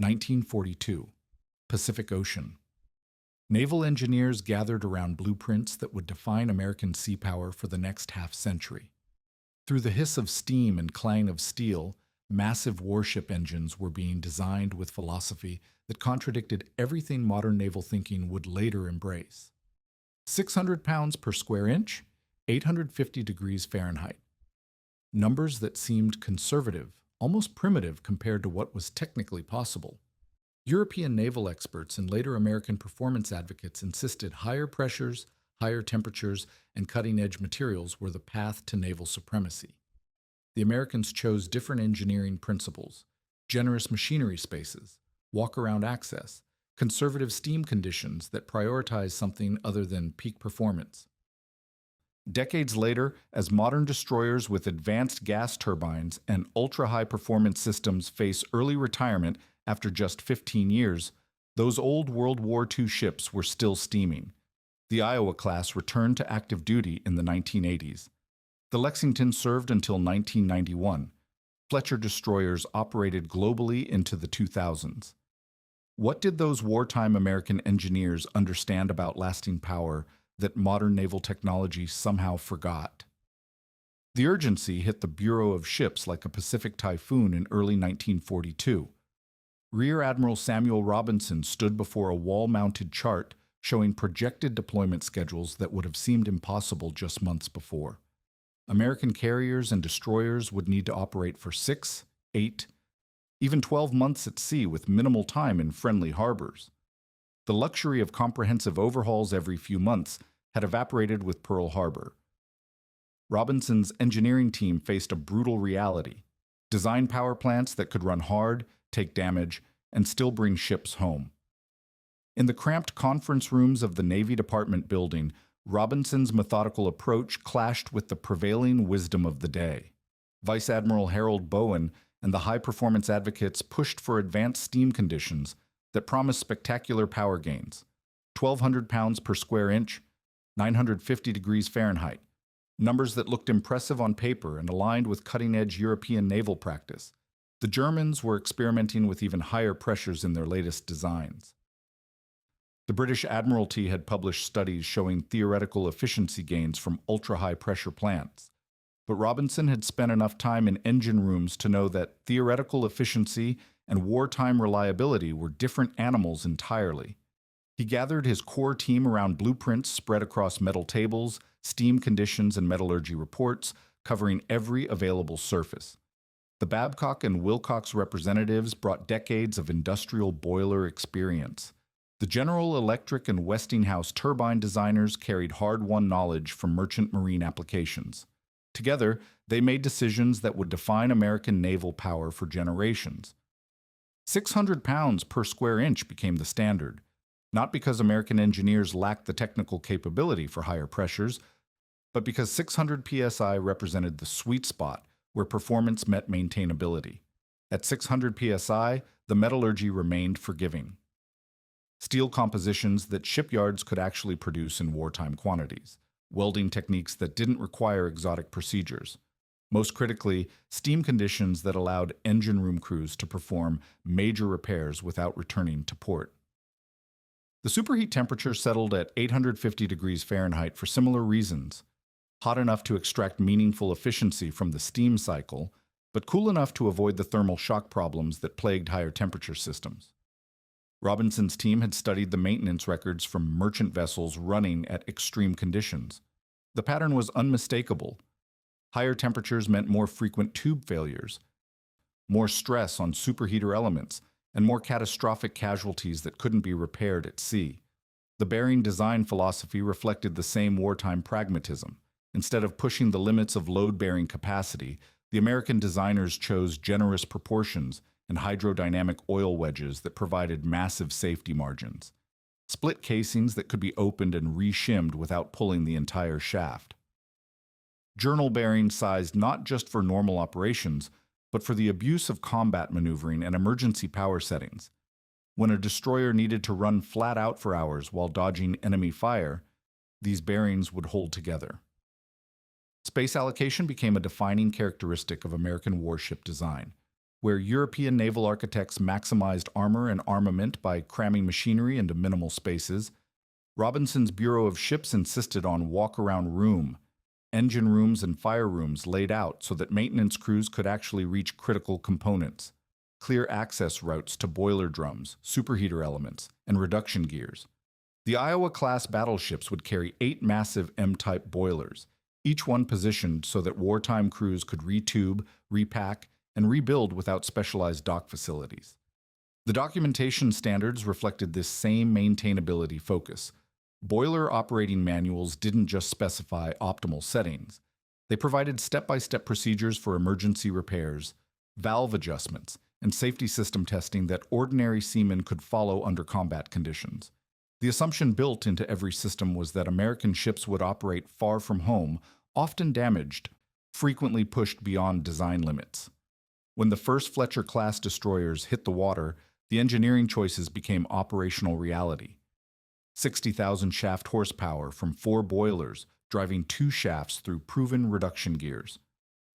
1942. Pacific Ocean. Naval engineers gathered around blueprints that would define American sea power for the next half-century. Through the hiss of steam and clang of steel, massive warship engines were being designed with philosophy that contradicted everything modern naval thinking would later embrace. 600 pounds per square inch, 850 degrees Fahrenheit. Numbers that seemed conservative, almost primitive compared to what was technically possible. European naval experts and later American performance advocates insisted higher pressures, higher temperatures, and cutting-edge materials were the path to naval supremacy. The Americans chose different engineering principles: generous machinery spaces, walk-around access, conservative steam conditions that prioritize something other than peak performance. Decades later, as modern destroyers with advanced gas turbines and ultra-high performance systems face early retirement after just 15 years, those old World War II ships were still steaming. The Iowa-class returned to active duty in the 1980s. The Lexington served until 1991. Fletcher destroyers operated globally into the 2000s. What did those wartime American engineers understand about lasting power that modern naval technology somehow forgot? The urgency hit the Bureau of Ships like a Pacific typhoon in early 1942. Rear Admiral Samuel Robinson stood before a wall-mounted chart showing projected deployment schedules that would have seemed impossible just months before. American carriers and destroyers would need to operate for 6, 8, even 12 months at sea with minimal time in friendly harbors. The luxury of comprehensive overhauls every few months had evaporated with Pearl Harbor. Robinson's engineering team faced a brutal reality: design power plants that could run hard, take damage, and still bring ships home. In the cramped conference rooms of the Navy Department building, Robinson's methodical approach clashed with the prevailing wisdom of the day. Vice Admiral Harold Bowen and the high-performance advocates pushed for advanced steam conditions that promised spectacular power gains: 1,200 pounds per square inch, 950 degrees Fahrenheit, numbers that looked impressive on paper and aligned with cutting-edge European naval practice. The Germans were experimenting with even higher pressures in their latest designs. The British Admiralty had published studies showing theoretical efficiency gains from ultra-high pressure plants. But Robinson had spent enough time in engine rooms to know that theoretical efficiency and wartime reliability were different animals entirely. He gathered his core team around blueprints spread across metal tables, steam conditions, and metallurgy reports, covering every available surface. The Babcock and Wilcox representatives brought decades of industrial boiler experience. The General Electric and Westinghouse turbine designers carried hard-won knowledge from merchant marine applications. Together, they made decisions that would define American naval power for generations. 600 pounds per square inch became the standard, not because American engineers lacked the technical capability for higher pressures, but because 600 psi represented the sweet spot where performance met maintainability. At 600 psi, the metallurgy remained forgiving. Steel compositions that shipyards could actually produce in wartime quantities, welding techniques that didn't require exotic procedures. Most critically, steam conditions that allowed engine room crews to perform major repairs without returning to port. The superheat temperature settled at 850 degrees Fahrenheit for similar reasons: hot enough to extract meaningful efficiency from the steam cycle, but cool enough to avoid the thermal shock problems that plagued higher temperature systems. Robinson's team had studied the maintenance records from merchant vessels running at extreme conditions. The pattern was unmistakable. Higher temperatures meant more frequent tube failures, more stress on superheater elements, and more catastrophic casualties that couldn't be repaired at sea. The bearing design philosophy reflected the same wartime pragmatism. Instead of pushing the limits of load-bearing capacity, the American designers chose generous proportions and hydrodynamic oil wedges that provided massive safety margins, split casings that could be opened and re-shimmed without pulling the entire shaft. Journal bearings sized not just for normal operations, but for the abuse of combat maneuvering and emergency power settings. When a destroyer needed to run flat out for hours while dodging enemy fire, these bearings would hold together. Space allocation became a defining characteristic of American warship design. Where European naval architects maximized armor and armament by cramming machinery into minimal spaces, Robinson's Bureau of Ships insisted on walk-around room, engine rooms and fire rooms laid out so that maintenance crews could actually reach critical components, clear access routes to boiler drums, superheater elements, and reduction gears. The Iowa-class battleships would carry 8 massive M-type boilers, each one positioned so that wartime crews could retube, repack, and rebuild without specialized dock facilities. The documentation standards reflected this same maintainability focus. Boiler operating manuals didn't just specify optimal settings. They provided step-by-step procedures for emergency repairs, valve adjustments, and safety system testing that ordinary seamen could follow under combat conditions. The assumption built into every system was that American ships would operate far from home, often damaged, frequently pushed beyond design limits. When the first Fletcher-class destroyers hit the water, the engineering choices became operational reality. 60,000 shaft horsepower from 4 boilers, driving 2 shafts through proven reduction gears.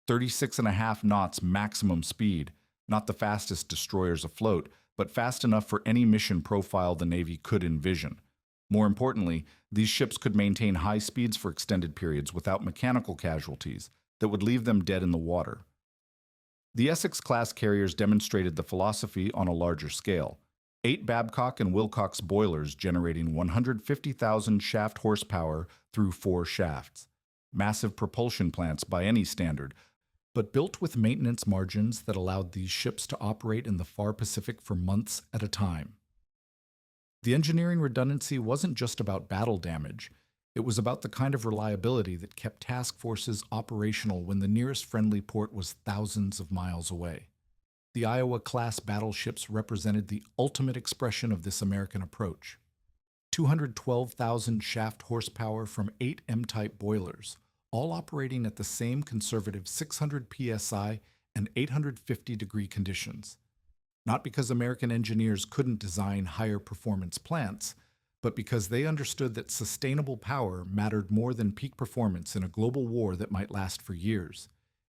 36.5 knots maximum speed, not the fastest destroyers afloat, but fast enough for any mission profile the Navy could envision. More importantly, these ships could maintain high speeds for extended periods without mechanical casualties that would leave them dead in the water. The Essex-class carriers demonstrated the philosophy on a larger scale. 8 Babcock and Wilcox boilers generating 150,000 shaft horsepower through 4 shafts. Massive propulsion plants by any standard, but built with maintenance margins that allowed these ships to operate in the far Pacific for months at a time. The engineering redundancy wasn't just about battle damage. It was about the kind of reliability that kept task forces operational when the nearest friendly port was thousands of miles away. The Iowa-class battleships represented the ultimate expression of this American approach. 212,000 shaft horsepower from 8 M-type boilers, all operating at the same conservative 600 psi and 850-degree conditions. Not because American engineers couldn't design higher performance plants, but because they understood that sustainable power mattered more than peak performance in a global war that might last for years.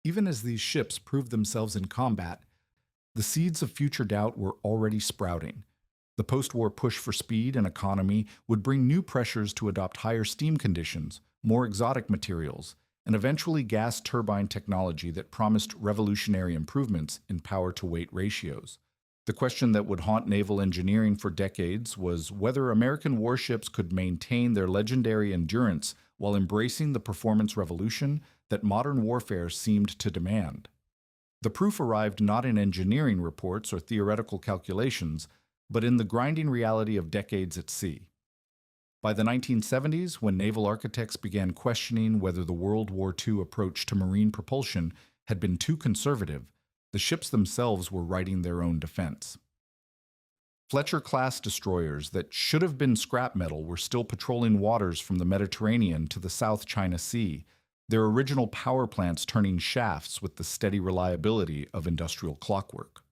Even as these ships proved themselves in combat, the seeds of future doubt were already sprouting. The post-war push for speed and economy would bring new pressures to adopt higher steam conditions, more exotic materials, and eventually gas turbine technology that promised revolutionary improvements in power-to-weight ratios. The question that would haunt naval engineering for decades was whether American warships could maintain their legendary endurance while embracing the performance revolution that modern warfare seemed to demand. The proof arrived not in engineering reports or theoretical calculations, but in the grinding reality of decades at sea. By the 1970s, when naval architects began questioning whether the World War II approach to marine propulsion had been too conservative, the ships themselves were writing their own defense. Fletcher-class destroyers that should have been scrap metal were still patrolling waters from the Mediterranean to the South China Sea, their original power plants turning shafts with the steady reliability of industrial clockwork.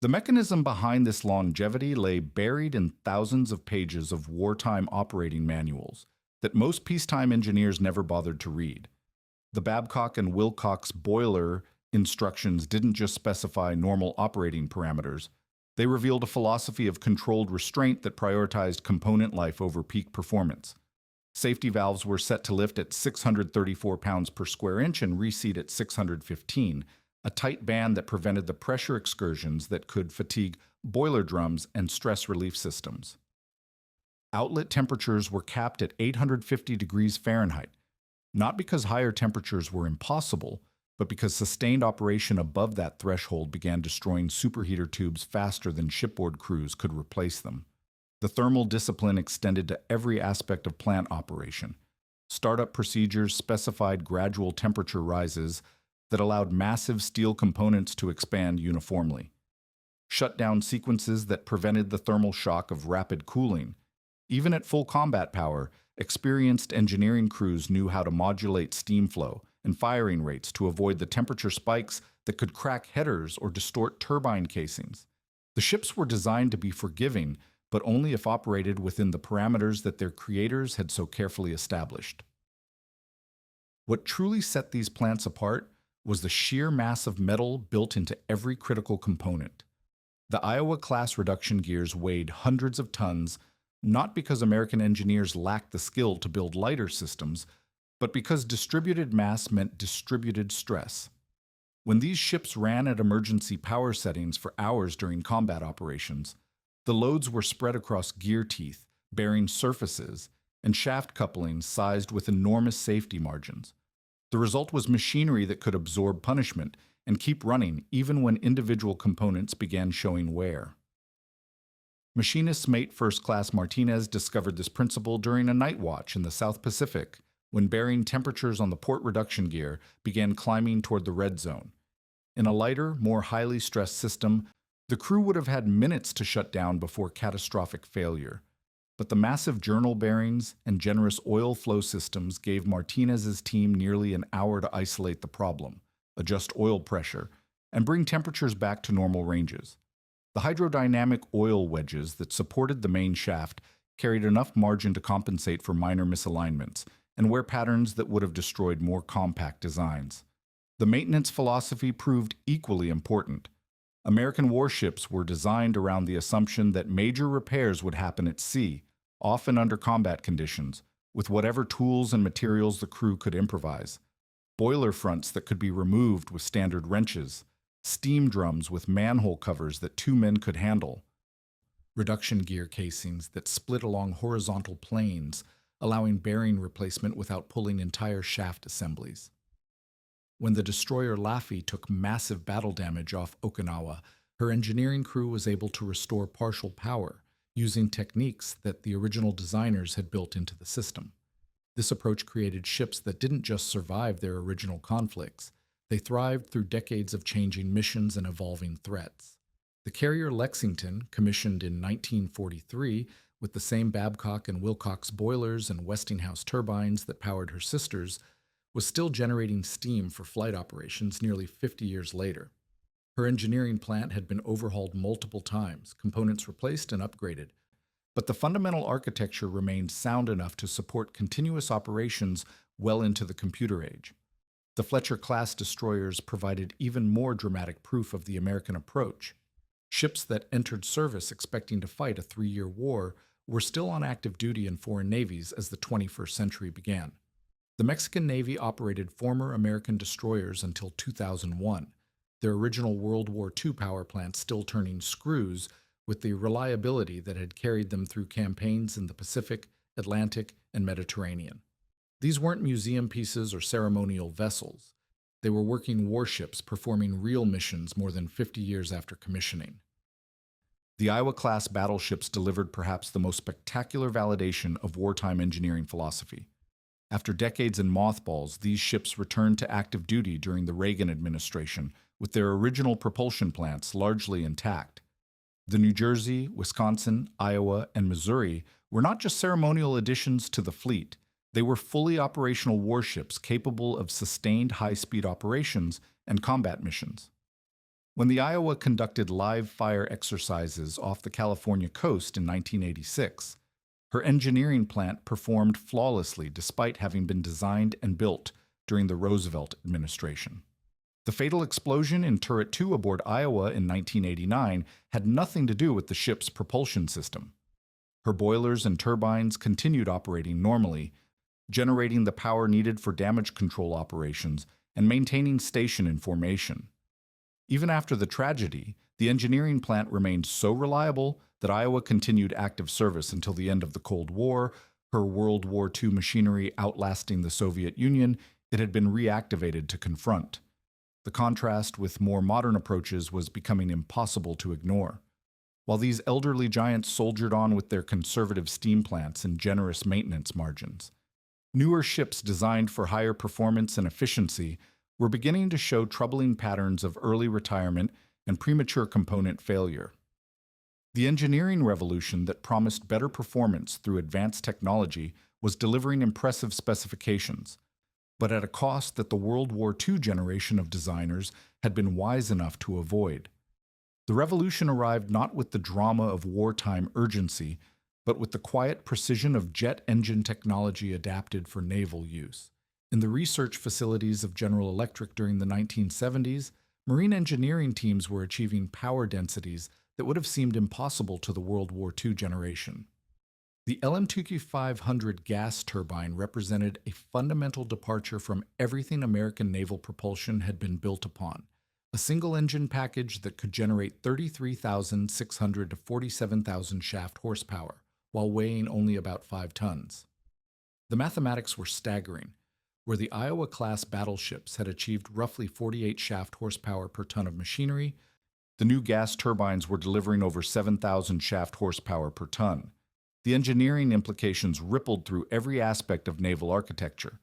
The mechanism behind this longevity lay buried in thousands of pages of wartime operating manuals that most peacetime engineers never bothered to read. The Babcock and Wilcox boiler instructions didn't just specify normal operating parameters. They revealed a philosophy of controlled restraint that prioritized component life over peak performance. Safety valves were set to lift at 634 pounds per square inch and reseat at 615, a tight band that prevented the pressure excursions that could fatigue boiler drums and stress relief systems. Outlet temperatures were capped at 850 degrees Fahrenheit, not because higher temperatures were impossible, but because sustained operation above that threshold began destroying superheater tubes faster than shipboard crews could replace them. The thermal discipline extended to every aspect of plant operation. Startup procedures specified gradual temperature rises that allowed massive steel components to expand uniformly. Shutdown sequences that prevented the thermal shock of rapid cooling. Even at full combat power, experienced engineering crews knew how to modulate steam flow and firing rates to avoid the temperature spikes that could crack headers or distort turbine casings. The ships were designed to be forgiving, but only if operated within the parameters that their creators had so carefully established. What truly set these plants apart was the sheer mass of metal built into every critical component. The Iowa-class reduction gears weighed hundreds of tons, not because American engineers lacked the skill to build lighter systems, but because distributed mass meant distributed stress. When these ships ran at emergency power settings for hours during combat operations, the loads were spread across gear teeth, bearing surfaces, and shaft couplings sized with enormous safety margins. The result was machinery that could absorb punishment and keep running even when individual components began showing wear. Machinist mate First Class Martinez discovered this principle during a night watch in the South Pacific, when bearing temperatures on the port reduction gear began climbing toward the red zone. In a lighter, more highly stressed system, the crew would have had minutes to shut down before catastrophic failure. But the massive journal bearings and generous oil flow systems gave Martinez's team nearly an hour to isolate the problem, adjust oil pressure, and bring temperatures back to normal ranges. The hydrodynamic oil wedges that supported the main shaft carried enough margin to compensate for minor misalignments and wear patterns that would have destroyed more compact designs. The maintenance philosophy proved equally important. American warships were designed around the assumption that major repairs would happen at sea, often under combat conditions, with whatever tools and materials the crew could improvise. Boiler fronts that could be removed with standard wrenches, steam drums with manhole covers that two men could handle, reduction gear casings that split along horizontal planes, allowing bearing replacement without pulling entire shaft assemblies. When the destroyer Laffey took massive battle damage off Okinawa, her engineering crew was able to restore partial power, using techniques that the original designers had built into the system. This approach created ships that didn't just survive their original conflicts, they thrived through decades of changing missions and evolving threats. The carrier Lexington, commissioned in 1943, with the same Babcock and Wilcox boilers and Westinghouse turbines that powered her sisters, was still generating steam for flight operations nearly 50 years later. Her engineering plant had been overhauled multiple times, components replaced and upgraded, but the fundamental architecture remained sound enough to support continuous operations well into the computer age. The Fletcher-class destroyers provided even more dramatic proof of the American approach. Ships that entered service expecting to fight a 3-year war were still on active duty in foreign navies as the 21st century began. The Mexican Navy operated former American destroyers until 2001, their original World War II power plants still turning screws with the reliability that had carried them through campaigns in the Pacific, Atlantic, and Mediterranean. These weren't museum pieces or ceremonial vessels. They were working warships performing real missions more than 50 years after commissioning. The Iowa-class battleships delivered perhaps the most spectacular validation of wartime engineering philosophy. After decades in mothballs, these ships returned to active duty during the Reagan administration, with their original propulsion plants largely intact. The New Jersey, Wisconsin, Iowa, and Missouri were not just ceremonial additions to the fleet. They were fully operational warships capable of sustained high-speed operations and combat missions. When the Iowa conducted live fire exercises off the California coast in 1986, her engineering plant performed flawlessly despite having been designed and built during the Roosevelt administration. The fatal explosion in Turret 2 aboard Iowa in 1989 had nothing to do with the ship's propulsion system. Her boilers and turbines continued operating normally, generating the power needed for damage control operations and maintaining station in formation. Even after the tragedy, the engineering plant remained so reliable that Iowa continued active service until the end of the Cold War, her World War II machinery outlasting the Soviet Union. It had been reactivated to confront. The contrast with more modern approaches was becoming impossible to ignore. While these elderly giants soldiered on with their conservative steam plants and generous maintenance margins, newer ships designed for higher performance and efficiency were beginning to show troubling patterns of early retirement and premature component failure. The engineering revolution that promised better performance through advanced technology was delivering impressive specifications, but at a cost that the World War II generation of designers had been wise enough to avoid. The revolution arrived not with the drama of wartime urgency, but with the quiet precision of jet engine technology adapted for naval use. In the research facilities of General Electric during the 1970s, marine engineering teams were achieving power densities that would have seemed impossible to the World War II generation. The LM-2500 gas turbine represented a fundamental departure from everything American naval propulsion had been built upon, a single-engine package that could generate 33,600 to 47,000 shaft horsepower, while weighing only about 5 tons. The mathematics were staggering. Where the Iowa-class battleships had achieved roughly 48 shaft horsepower per ton of machinery, the new gas turbines were delivering over 7,000 shaft horsepower per ton. The engineering implications rippled through every aspect of naval architecture.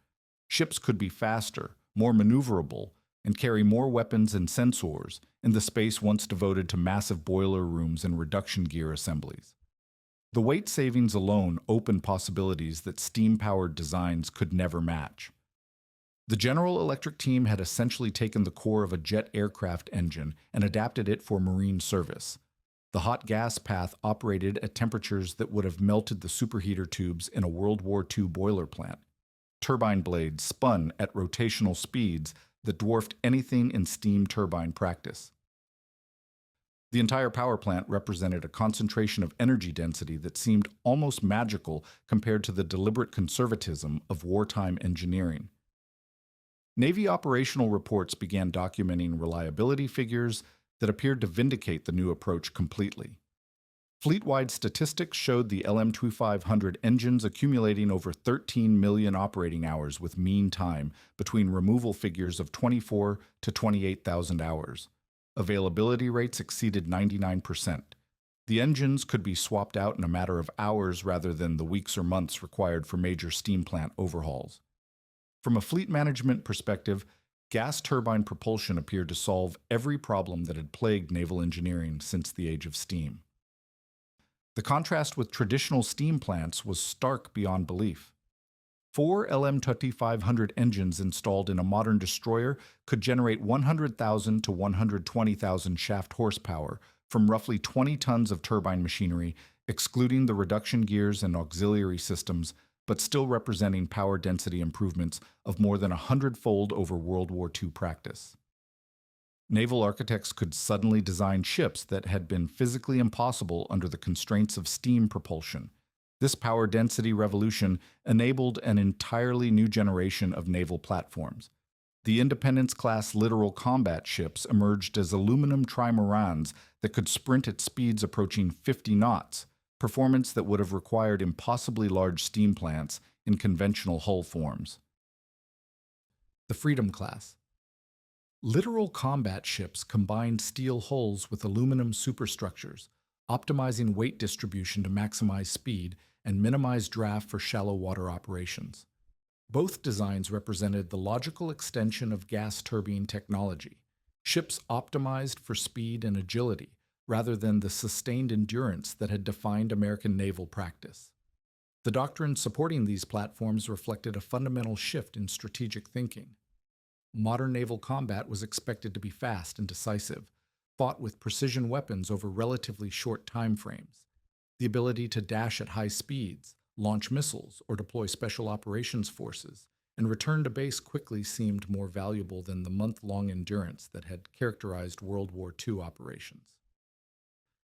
Ships could be faster, more maneuverable, and carry more weapons and sensors in the space once devoted to massive boiler rooms and reduction gear assemblies. The weight savings alone opened possibilities that steam-powered designs could never match. The General Electric team had essentially taken the core of a jet aircraft engine and adapted it for marine service. The hot gas path operated at temperatures that would have melted the superheater tubes in a World War II boiler plant. Turbine blades spun at rotational speeds that dwarfed anything in steam turbine practice. The entire power plant represented a concentration of energy density that seemed almost magical compared to the deliberate conservatism of wartime engineering. Navy operational reports began documenting reliability figures that appeared to vindicate the new approach completely. Fleet-wide statistics showed the LM-2500 engines accumulating over 13 million operating hours with mean time between removal figures of 24 to 28,000 hours. Availability rates exceeded 99%. The engines could be swapped out in a matter of hours rather than the weeks or months required for major steam plant overhauls. From a fleet management perspective, gas turbine propulsion appeared to solve every problem that had plagued naval engineering since the age of steam. The contrast with traditional steam plants was stark beyond belief. 4 LM-2500 engines installed in a modern destroyer could generate 100,000 to 120,000 shaft horsepower from roughly 20 tons of turbine machinery, excluding the reduction gears and auxiliary systems, but still representing power density improvements of more than 100-fold over World War II practice. Naval architects could suddenly design ships that had been physically impossible under the constraints of steam propulsion. This power density revolution enabled an entirely new generation of naval platforms. The Independence-class littoral combat ships emerged as aluminum trimarans that could sprint at speeds approaching 50 knots, performance that would have required impossibly large steam plants in conventional hull forms. The Freedom-class. Littoral combat ships combined steel hulls with aluminum superstructures, optimizing weight distribution to maximize speed and minimize draft for shallow water operations. Both designs represented the logical extension of gas turbine technology, ships optimized for speed and agility, rather than the sustained endurance that had defined American naval practice. The doctrines supporting these platforms reflected a fundamental shift in strategic thinking. Modern naval combat was expected to be fast and decisive, fought with precision weapons over relatively short time frames. The ability to dash at high speeds, launch missiles, or deploy special operations forces, and return to base quickly seemed more valuable than the month-long endurance that had characterized World War II operations.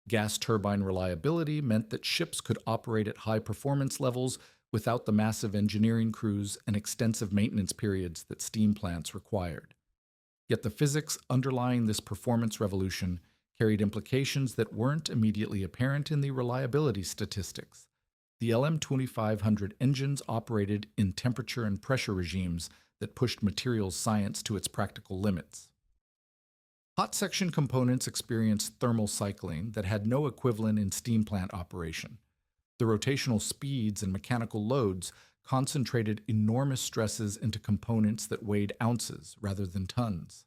Gas turbine reliability meant that ships could operate at high performance levels without the massive engineering crews and extensive maintenance periods that steam plants required. Yet the physics underlying this performance revolution carried implications that weren't immediately apparent in the reliability statistics. The LM-2500 engines operated in temperature and pressure regimes that pushed materials science to its practical limits. Hot section components experienced thermal cycling that had no equivalent in steam plant operation. The rotational speeds and mechanical loads concentrated enormous stresses into components that weighed ounces rather than tons.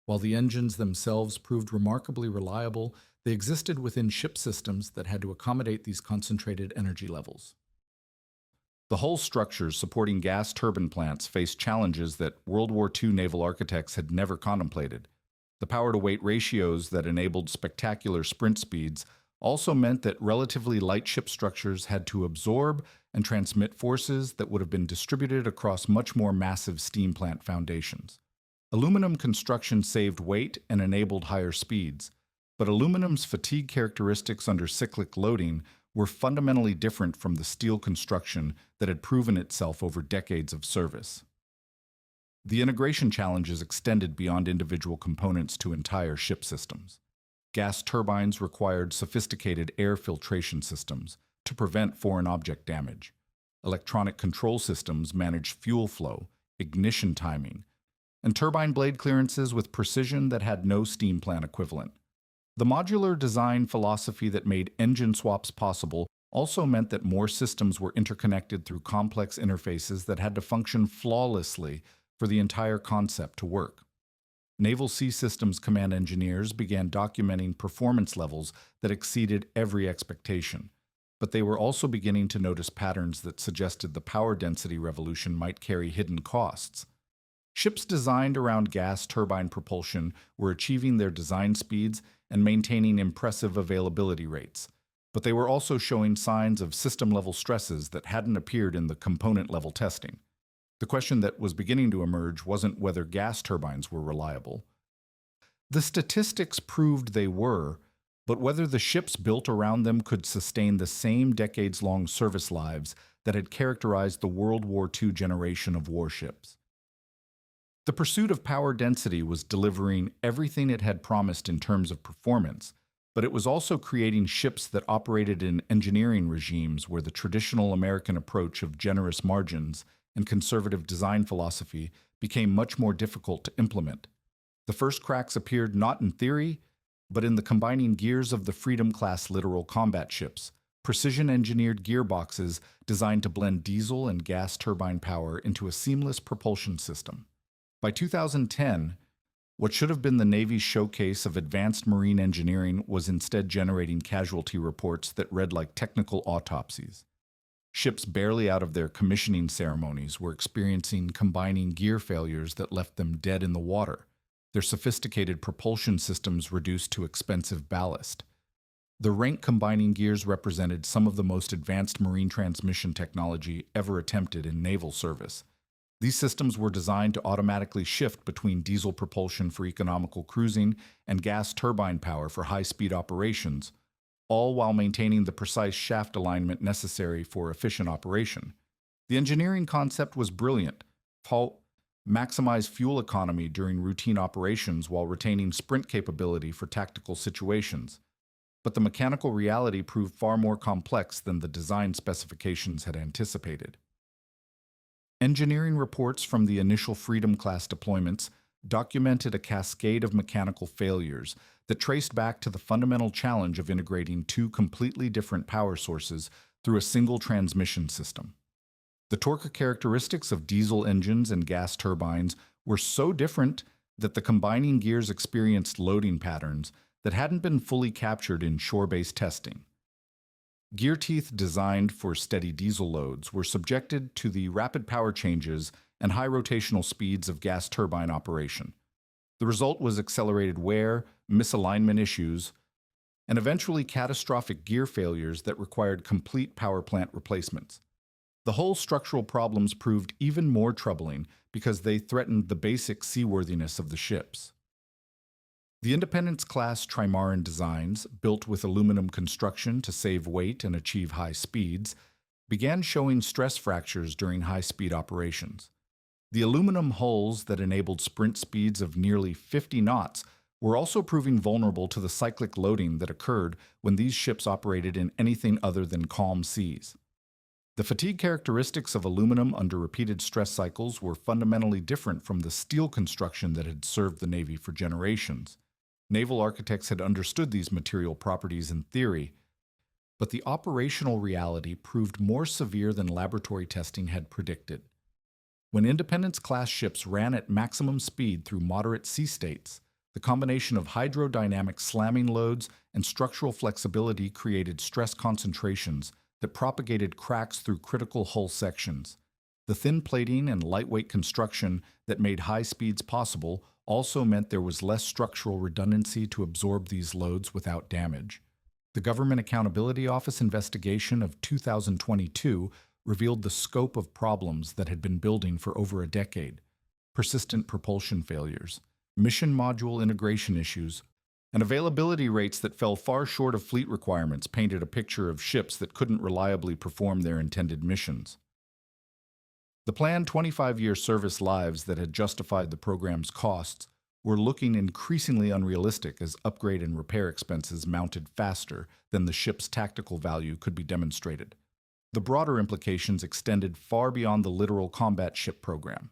While the engines themselves proved remarkably reliable, they existed within ship systems that had to accommodate these concentrated energy levels. The hull structures supporting gas turbine plants faced challenges that World War II naval architects had never contemplated. The power-to-weight ratios that enabled spectacular sprint speeds also meant that relatively light ship structures had to absorb and transmit forces that would have been distributed across much more massive steam plant foundations. Aluminum construction saved weight and enabled higher speeds, but aluminum's fatigue characteristics under cyclic loading were fundamentally different from the steel construction that had proven itself over decades of service. The integration challenges extended beyond individual components to entire ship systems. Gas turbines required sophisticated air filtration systems to prevent foreign object damage. Electronic control systems managed fuel flow, ignition timing, and turbine blade clearances with precision that had no steam plant equivalent. The modular design philosophy that made engine swaps possible also meant that more systems were interconnected through complex interfaces that had to function flawlessly for the entire concept to work. Naval Sea Systems command engineers began documenting performance levels that exceeded every expectation, but they were also beginning to notice patterns that suggested the power density revolution might carry hidden costs. Ships designed around gas turbine propulsion were achieving their design speeds and maintaining impressive availability rates, but they were also showing signs of system-level stresses that hadn't appeared in the component-level testing. The question that was beginning to emerge wasn't whether gas turbines were reliable. The statistics proved they were, but whether the ships built around them could sustain the same decades-long service lives that had characterized the World War II generation of warships. The pursuit of power density was delivering everything it had promised in terms of performance, but it was also creating ships that operated in engineering regimes where the traditional American approach of generous margins and conservative design philosophy became much more difficult to implement. The first cracks appeared not in theory, but in the combining gears of the Freedom-class littoral combat ships, precision-engineered gearboxes designed to blend diesel and gas turbine power into a seamless propulsion system. By 2010, what should have been the Navy's showcase of advanced marine engineering was instead generating casualty reports that read like technical autopsies. Ships barely out of their commissioning ceremonies were experiencing combining gear failures that left them dead in the water, their sophisticated propulsion systems reduced to expensive ballast. The rank combining gears represented some of the most advanced marine transmission technology ever attempted in naval service. These systems were designed to automatically shift between diesel propulsion for economical cruising and gas turbine power for high-speed operations, all while maintaining the precise shaft alignment necessary for efficient operation. The engineering concept was brilliant. Maximize fuel economy during routine operations while retaining sprint capability for tactical situations. But the mechanical reality proved far more complex than the design specifications had anticipated. Engineering reports from the initial Freedom-class deployments documented a cascade of mechanical failures that traced back to the fundamental challenge of integrating two completely different power sources through a single transmission system. The torque characteristics of diesel engines and gas turbines were so different that the combining gears experienced loading patterns that hadn't been fully captured in shore-based testing. Gear teeth designed for steady diesel loads were subjected to the rapid power changes and high rotational speeds of gas turbine operation. The result was accelerated wear, misalignment issues, and eventually catastrophic gear failures that required complete power plant replacements. The whole structural problems proved even more troubling because they threatened the basic seaworthiness of the ships. The Independence-class trimaran designs, built with aluminum construction to save weight and achieve high speeds, began showing stress fractures during high-speed operations. The aluminum hulls that enabled sprint speeds of nearly 50 knots were also proving vulnerable to the cyclic loading that occurred when these ships operated in anything other than calm seas. The fatigue characteristics of aluminum under repeated stress cycles were fundamentally different from the steel construction that had served the Navy for generations. Naval architects had understood these material properties in theory, but the operational reality proved more severe than laboratory testing had predicted. When Independence-class ships ran at maximum speed through moderate sea states, the combination of hydrodynamic slamming loads and structural flexibility created stress concentrations that propagated cracks through critical hull sections. The thin plating and lightweight construction that made high speeds possible also meant there was less structural redundancy to absorb these loads without damage. The Government Accountability Office investigation of 2022 revealed the scope of problems that had been building for over a decade: persistent propulsion failures, mission module integration issues, and availability rates that fell far short of fleet requirements painted a picture of ships that couldn't reliably perform their intended missions. The planned 25-year service lives that had justified the program's costs were looking increasingly unrealistic as upgrade and repair expenses mounted faster than the ship's tactical value could be demonstrated. The broader implications extended far beyond the littoral combat ship program.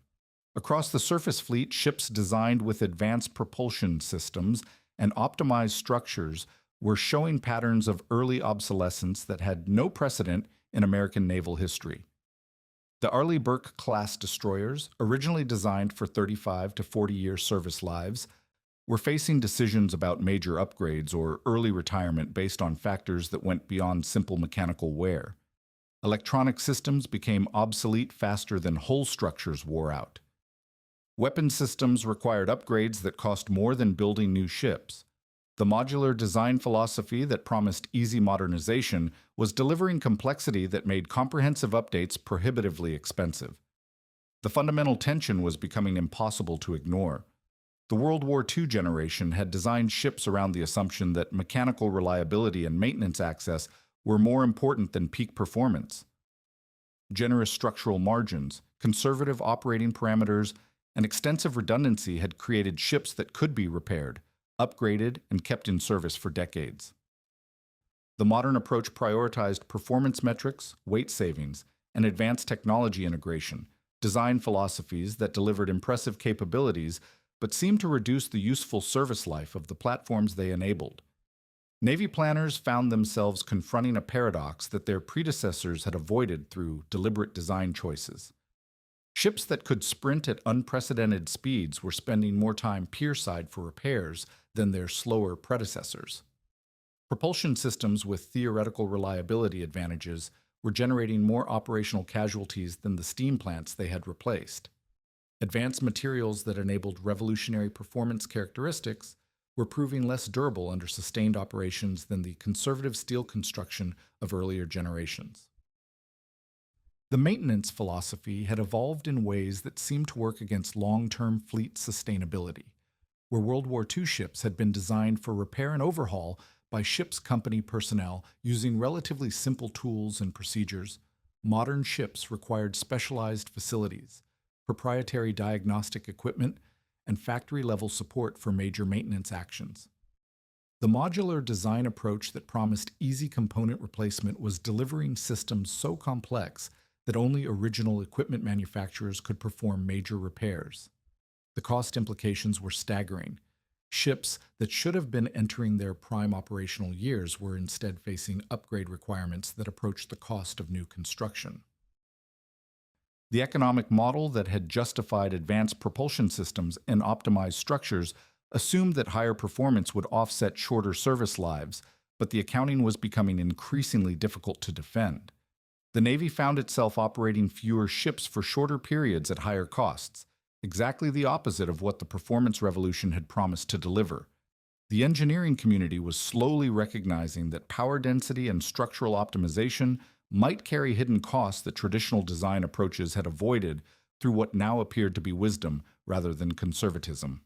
Across the surface fleet, ships designed with advanced propulsion systems and optimized structures were showing patterns of early obsolescence that had no precedent in American naval history. The Arleigh Burke-class destroyers, originally designed for 35 to 40-year service lives, were facing decisions about major upgrades or early retirement based on factors that went beyond simple mechanical wear. Electronic systems became obsolete faster than hull structures wore out. Weapon systems required upgrades that cost more than building new ships. The modular design philosophy that promised easy modernization was delivering complexity that made comprehensive updates prohibitively expensive. The fundamental tension was becoming impossible to ignore. The World War II generation had designed ships around the assumption that mechanical reliability and maintenance access were more important than peak performance. Generous structural margins, conservative operating parameters, and extensive redundancy had created ships that could be repaired, upgraded, and kept in service for decades. The modern approach prioritized performance metrics, weight savings, and advanced technology integration, design philosophies that delivered impressive capabilities but seemed to reduce the useful service life of the platforms they enabled. Navy planners found themselves confronting a paradox that their predecessors had avoided through deliberate design choices. Ships that could sprint at unprecedented speeds were spending more time pierside for repairs than their slower predecessors. Propulsion systems with theoretical reliability advantages were generating more operational casualties than the steam plants they had replaced. Advanced materials that enabled revolutionary performance characteristics were proving less durable under sustained operations than the conservative steel construction of earlier generations. The maintenance philosophy had evolved in ways that seemed to work against long-term fleet sustainability. Where World War II ships had been designed for repair and overhaul by ship's company personnel using relatively simple tools and procedures, modern ships required specialized facilities, proprietary diagnostic equipment, and factory-level support for major maintenance actions. The modular design approach that promised easy component replacement was delivering systems so complex that only original equipment manufacturers could perform major repairs. The cost implications were staggering. Ships that should have been entering their prime operational years were instead facing upgrade requirements that approached the cost of new construction. The economic model that had justified advanced propulsion systems and optimized structures assumed that higher performance would offset shorter service lives, but the accounting was becoming increasingly difficult to defend. The Navy found itself operating fewer ships for shorter periods at higher costs, exactly the opposite of what the performance revolution had promised to deliver. The engineering community was slowly recognizing that power density and structural optimization might carry hidden costs that traditional design approaches had avoided through what now appeared to be wisdom rather than conservatism.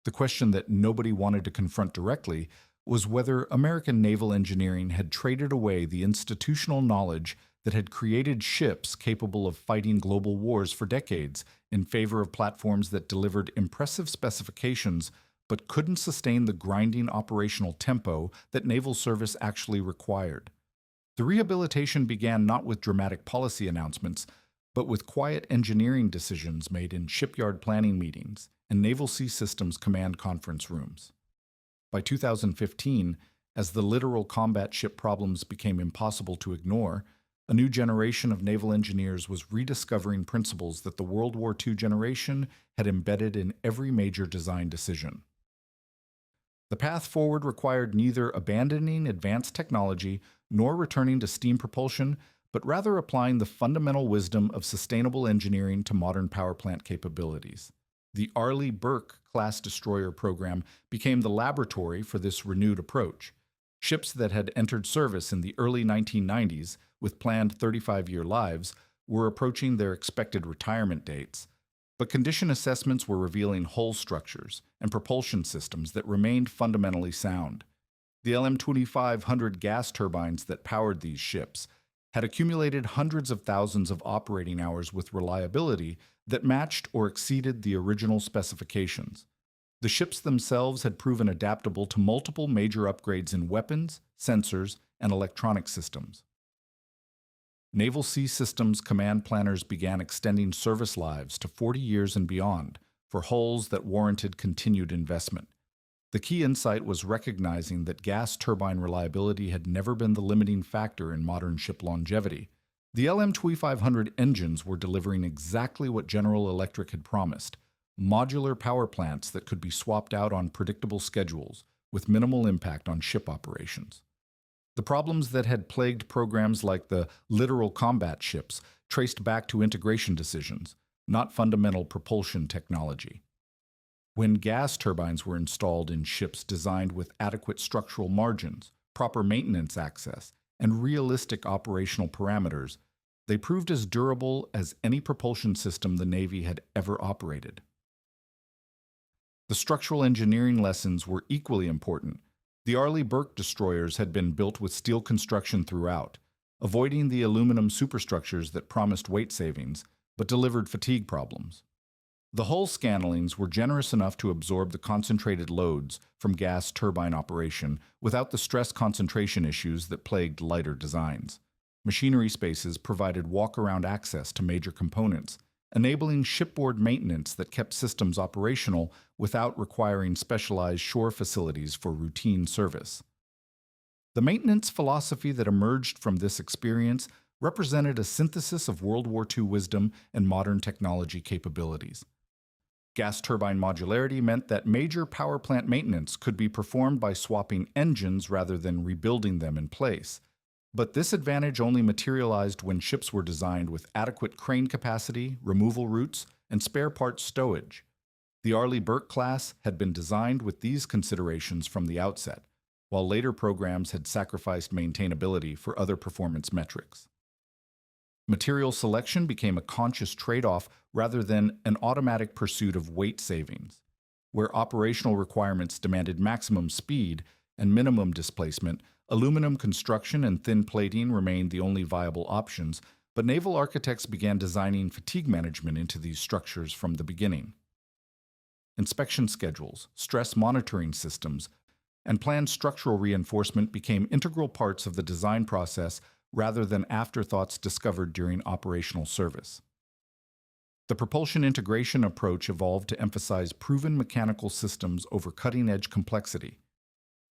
The question that nobody wanted to confront directly was whether American naval engineering had traded away the institutional knowledge that had created ships capable of fighting global wars for decades in favor of platforms that delivered impressive specifications but couldn't sustain the grinding operational tempo that naval service actually required. The rehabilitation began not with dramatic policy announcements, but with quiet engineering decisions made in shipyard planning meetings and Naval Sea Systems command conference rooms. By 2015, as the littoral combat ship problems became impossible to ignore, a new generation of naval engineers was rediscovering principles that the World War II generation had embedded in every major design decision. The path forward required neither abandoning advanced technology nor returning to steam propulsion, but rather applying the fundamental wisdom of sustainable engineering to modern power plant capabilities. The Arleigh Burke-class destroyer program became the laboratory for this renewed approach. Ships that had entered service in the early 1990s, with planned 35-year lives, were approaching their expected retirement dates. But condition assessments were revealing hull structures and propulsion systems that remained fundamentally sound. The LM2500 gas turbines that powered these ships had accumulated hundreds of thousands of operating hours with reliability that matched or exceeded the original specifications. The ships themselves had proven adaptable to multiple major upgrades in weapons, sensors, and electronic systems. Naval Sea Systems command planners began extending service lives to 40 years and beyond for hulls that warranted continued investment. The key insight was recognizing that gas turbine reliability had never been the limiting factor in modern ship longevity. The LM2500 engines were delivering exactly what General Electric had promised: modular power plants that could be swapped out on predictable schedules with minimal impact on ship operations. The problems that had plagued programs like the littoral combat ships traced back to integration decisions, not fundamental propulsion technology. When gas turbines were installed in ships designed with adequate structural margins, proper maintenance access, and realistic operational parameters, they proved as durable as any propulsion system the Navy had ever operated. The structural engineering lessons were equally important. The Arleigh-Burke destroyers had been built with steel construction throughout, avoiding the aluminum superstructures that promised weight savings but delivered fatigue problems. The hull scannelings were generous enough to absorb the concentrated loads from gas turbine operation without the stress concentration issues that plagued lighter designs. Machinery spaces provided walk-around access to major components, enabling shipboard maintenance that kept systems operational without requiring specialized shore facilities for routine service. The maintenance philosophy that emerged from this experience represented a synthesis of World War II wisdom and modern technology capabilities. Gas turbine modularity meant that major power plant maintenance could be performed by swapping engines rather than rebuilding them in place. But this advantage only materialized when ships were designed with adequate crane capacity, removal routes, and spare parts stowage. The Arleigh-Burke class had been designed with these considerations from the outset, while later programs had sacrificed maintainability for other performance metrics. Material selection became a conscious trade-off rather than an automatic pursuit of weight savings. Where operational requirements demanded maximum speed and minimum displacement, aluminum construction and thin plating remained the only viable options, but naval architects began designing fatigue management into these structures from the beginning. Inspection schedules, stress monitoring systems, and planned structural reinforcement became integral parts of the design process rather than afterthoughts discovered during operational service. The propulsion integration approach evolved to emphasize proven mechanical systems over cutting-edge complexity.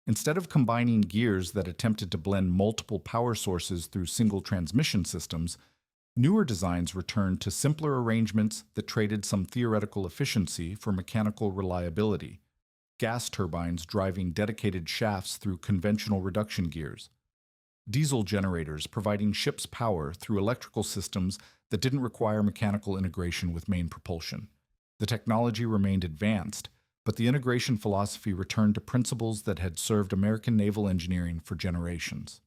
Instead of combining gears that attempted to blend multiple power sources through single transmission systems, newer designs returned to simpler arrangements that traded some theoretical efficiency for mechanical reliability. Gas turbines driving dedicated shafts through conventional reduction gears. Diesel generators providing ships power through electrical systems that didn't require mechanical integration with main propulsion. The technology remained advanced, but the integration philosophy returned to principles that had served American naval engineering for generations.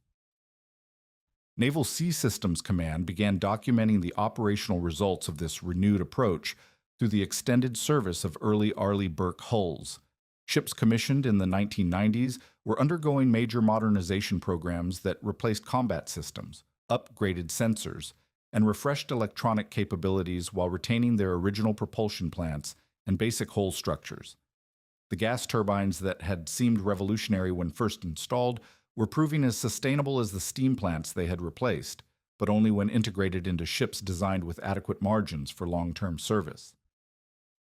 Naval Sea Systems Command began documenting the operational results of this renewed approach through the extended service of early Arleigh-Burke hulls. Ships commissioned in the 1990s were undergoing major modernization programs that replaced combat systems, upgraded sensors, and refreshed electronic capabilities while retaining their original propulsion plants and basic hull structures. The gas turbines that had seemed revolutionary when first installed were proving as sustainable as the steam plants they had replaced, but only when integrated into ships designed with adequate margins for long-term service.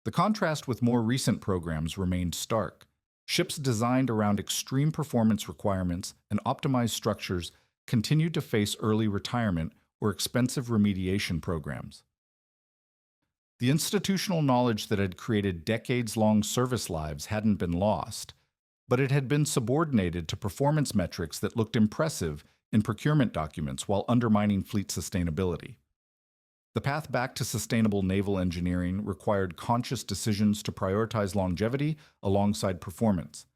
The contrast with more recent programs remained stark. Ships designed around extreme performance requirements and optimized structures continued to face early retirement or expensive remediation programs. The institutional knowledge that had created decades-long service lives hadn't been lost, but it had been subordinated to performance metrics that looked impressive in procurement documents while undermining fleet sustainability. The path back to sustainable naval engineering required conscious decisions to prioritize longevity alongside performance.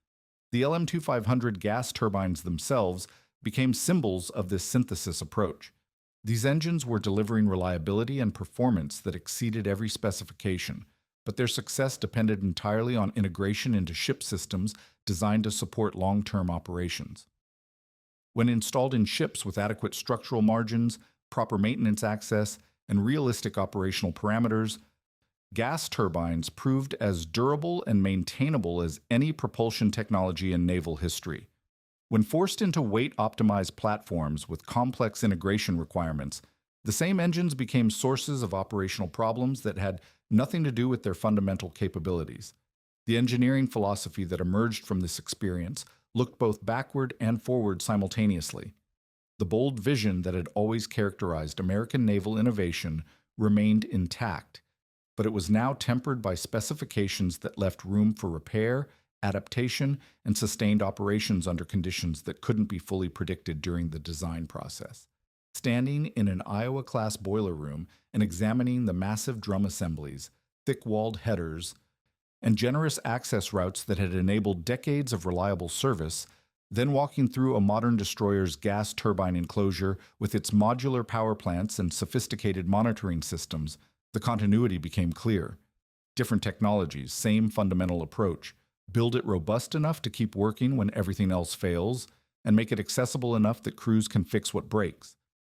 The LM2500 gas turbines themselves became symbols of this synthesis approach. These engines were delivering reliability and performance that exceeded every specification, but their success depended entirely on integration into ship systems designed to support long-term operations. When installed in ships with adequate structural margins, proper maintenance access, and realistic operational parameters, gas turbines proved as durable and maintainable as any propulsion technology in naval history. When forced into weight-optimized platforms with complex integration requirements, the same engines became sources of operational problems that had nothing to do with their fundamental capabilities. The engineering philosophy that emerged from this experience looked both backward and forward simultaneously. The bold vision that had always characterized American naval innovation remained intact, but it was now tempered by specifications that left room for repair, adaptation, and sustained operations under conditions that couldn't be fully predicted during the design process. Standing in an Iowa-class boiler room and examining the massive drum assemblies, thick-walled headers, and generous access routes that had enabled decades of reliable service, then walking through a modern destroyer's gas turbine enclosure with its modular power plants and sophisticated monitoring systems, the continuity became clear. Different technologies, same fundamental approach. Build it robust enough to keep working when everything else fails, and make it accessible enough that crews can fix what breaks.